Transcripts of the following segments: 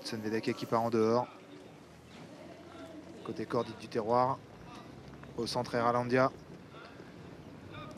Hudson Vedake qui part en dehors. Côté corde du terroir. Au centre, Eralandia.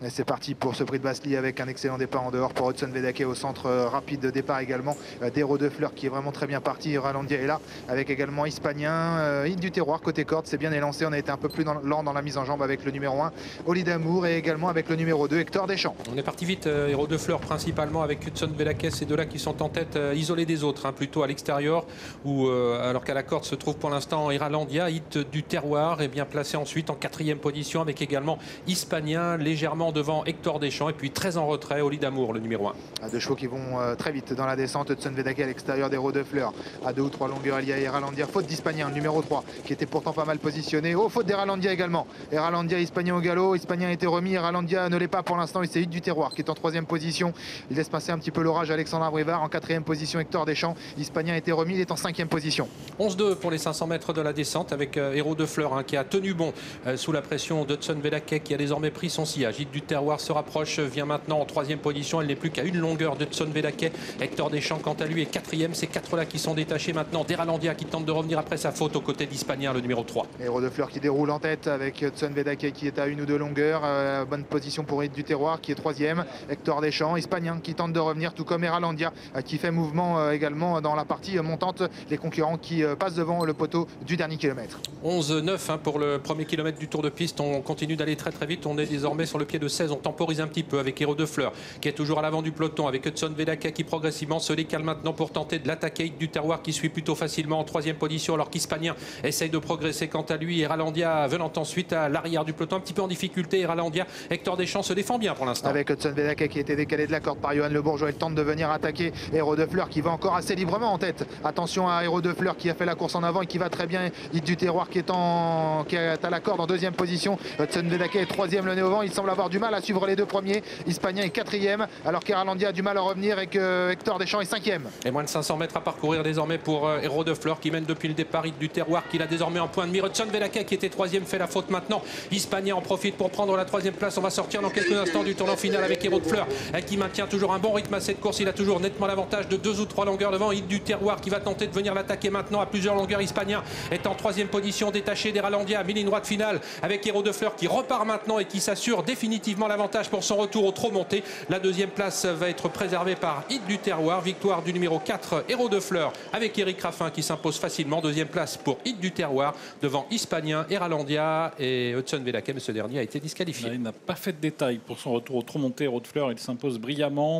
Et c'est parti pour ce prix de Basely avec un excellent départ en dehors pour Hudson Vedake au centre, rapide de départ également d'Héros de Fleur qui est vraiment très bien parti. Eralandia est là avec également Hispanien, Hit du terroir côté corde, c'est bien élancé. On a été un peu plus lent dans la mise en jambe avec le numéro 1 Oli Damour et également avec le numéro 2 Hector Deschamps. On est parti vite, Héros de Fleur principalement avec Hudson Vedake, ces deux-là qui sont en tête isolés des autres, plutôt à l'extérieur, où alors qu'à la corde se trouve pour l'instant Eralandia. Hit du terroir est bien placé ensuite en 4e position avec également Hispanien légèrement devant Hector Deschamps et puis très en retrait Oli Damour, le numéro 1. Deux chevaux qui vont très vite dans la descente. Hudson Vedake à l'extérieur d'Héros de Fleur à 2 ou 3 longueurs. Il y a Eralandia, faute d'Hispanien, le numéro 3 qui était pourtant pas mal positionné. Oh, faute d'Eralandia également. Eralandia, Hispanien au galop. Hispanien a été remis, Eralandia ne l'est pas pour l'instant. Il c'est Hit du terroir qui est en 3e position. Il laisse passer un petit peu l'orage Alexandre Abrivard. En 4e position Hector Deschamps. Hispanien a été remis, il est en 5e position. 11-2 pour les 500 mètres de la descente avec Héros de Fleur qui a tenu bon sous la pression d'Hudson Vedake qui a désormais pris son sillage. Hit du terroir se rapproche, vient maintenant en 3e position. Elle n'est plus qu'à une longueur d'Hudson Vedake. Hector Deschamps quant à lui est 4e. Ces 4-là qui sont détachés maintenant d'Eralandia qui tente de revenir après sa faute aux côtés d'Hispanien, le numéro 3. Héros de Fleur qui déroule en tête avec Hudson Vedake qui est à 1 ou 2 longueurs. Bonne position pour Hit du terroir qui est 3e. Hector Deschamps, Hispanien qui tente de revenir, tout comme Eralandia qui fait mouvement également dans la partie montante. Les concurrents qui passent devant le poteau du dernier kilomètre. 11-9 pour le premier kilomètre du tour de piste. On continue d'aller très très vite. On est désormais sur le pied de 16. On temporise un petit peu avec Héros de Fleur qui est toujours à l'avant du peloton, avec Hudson Vedake qui progressivement se décale maintenant pour tenter de l'attaquer. Hit du terroir qui suit plutôt facilement en 3e position alors qu'Hispanien essaye de progresser quant à lui. Eralandia venant ensuite à l'arrière du peloton, un petit peu en difficulté. Eralandia, Hector Deschamps se défend bien pour l'instant. Avec Hudson Vedake qui a été décalé de la corde par Johan Le Bourgeois. Il tente de venir attaquer Héros de Fleur qui va encore assez librement en tête. Attention à Héros de Fleur qui a fait la course en avant et qui va très bien. Hit du terroir qui est à la corde en 2e position. Hudson Vedake est 3e, le nez au vent. Il semble avoir du mal à suivre les deux premiers. Hispanien est 4e alors qu'Eralandia a du mal à revenir et que Hector Deschamps est 5e. Et moins de 500 mètres à parcourir désormais pour Héros de Fleur qui mène depuis le départ. Hit du terroir qui l'a désormais en point de mire. Hudson Vedake qui était 3e fait la faute maintenant. Hispanien en profite pour prendre la 3e place. On va sortir dans quelques instants du tournant final avec Héros de Fleur qui maintient toujours un bon rythme à cette course. Il a toujours nettement l'avantage de 2 ou 3 longueurs devant. Hit du terroir qui va tenter de venir l'attaquer maintenant à plusieurs longueurs. Hispanien est en 3e position détaché d'Eralandia. Mille droite finale avec Héros de Fleur qui repart maintenant et qui s'assure définitivement l'avantage pour son retour au trot monté. La 2e place va être préservée par Hit du terroir. Victoire du numéro 4 Héros de Fleur avec Éric Raffin qui s'impose facilement. 2e place pour Hit du terroir devant Hispanien, Eralandia et Hudson Vedake. Mais ce dernier a été disqualifié. Il n'a pas fait de détails pour son retour au trot monté. Héros de Fleur, il s'impose brillamment.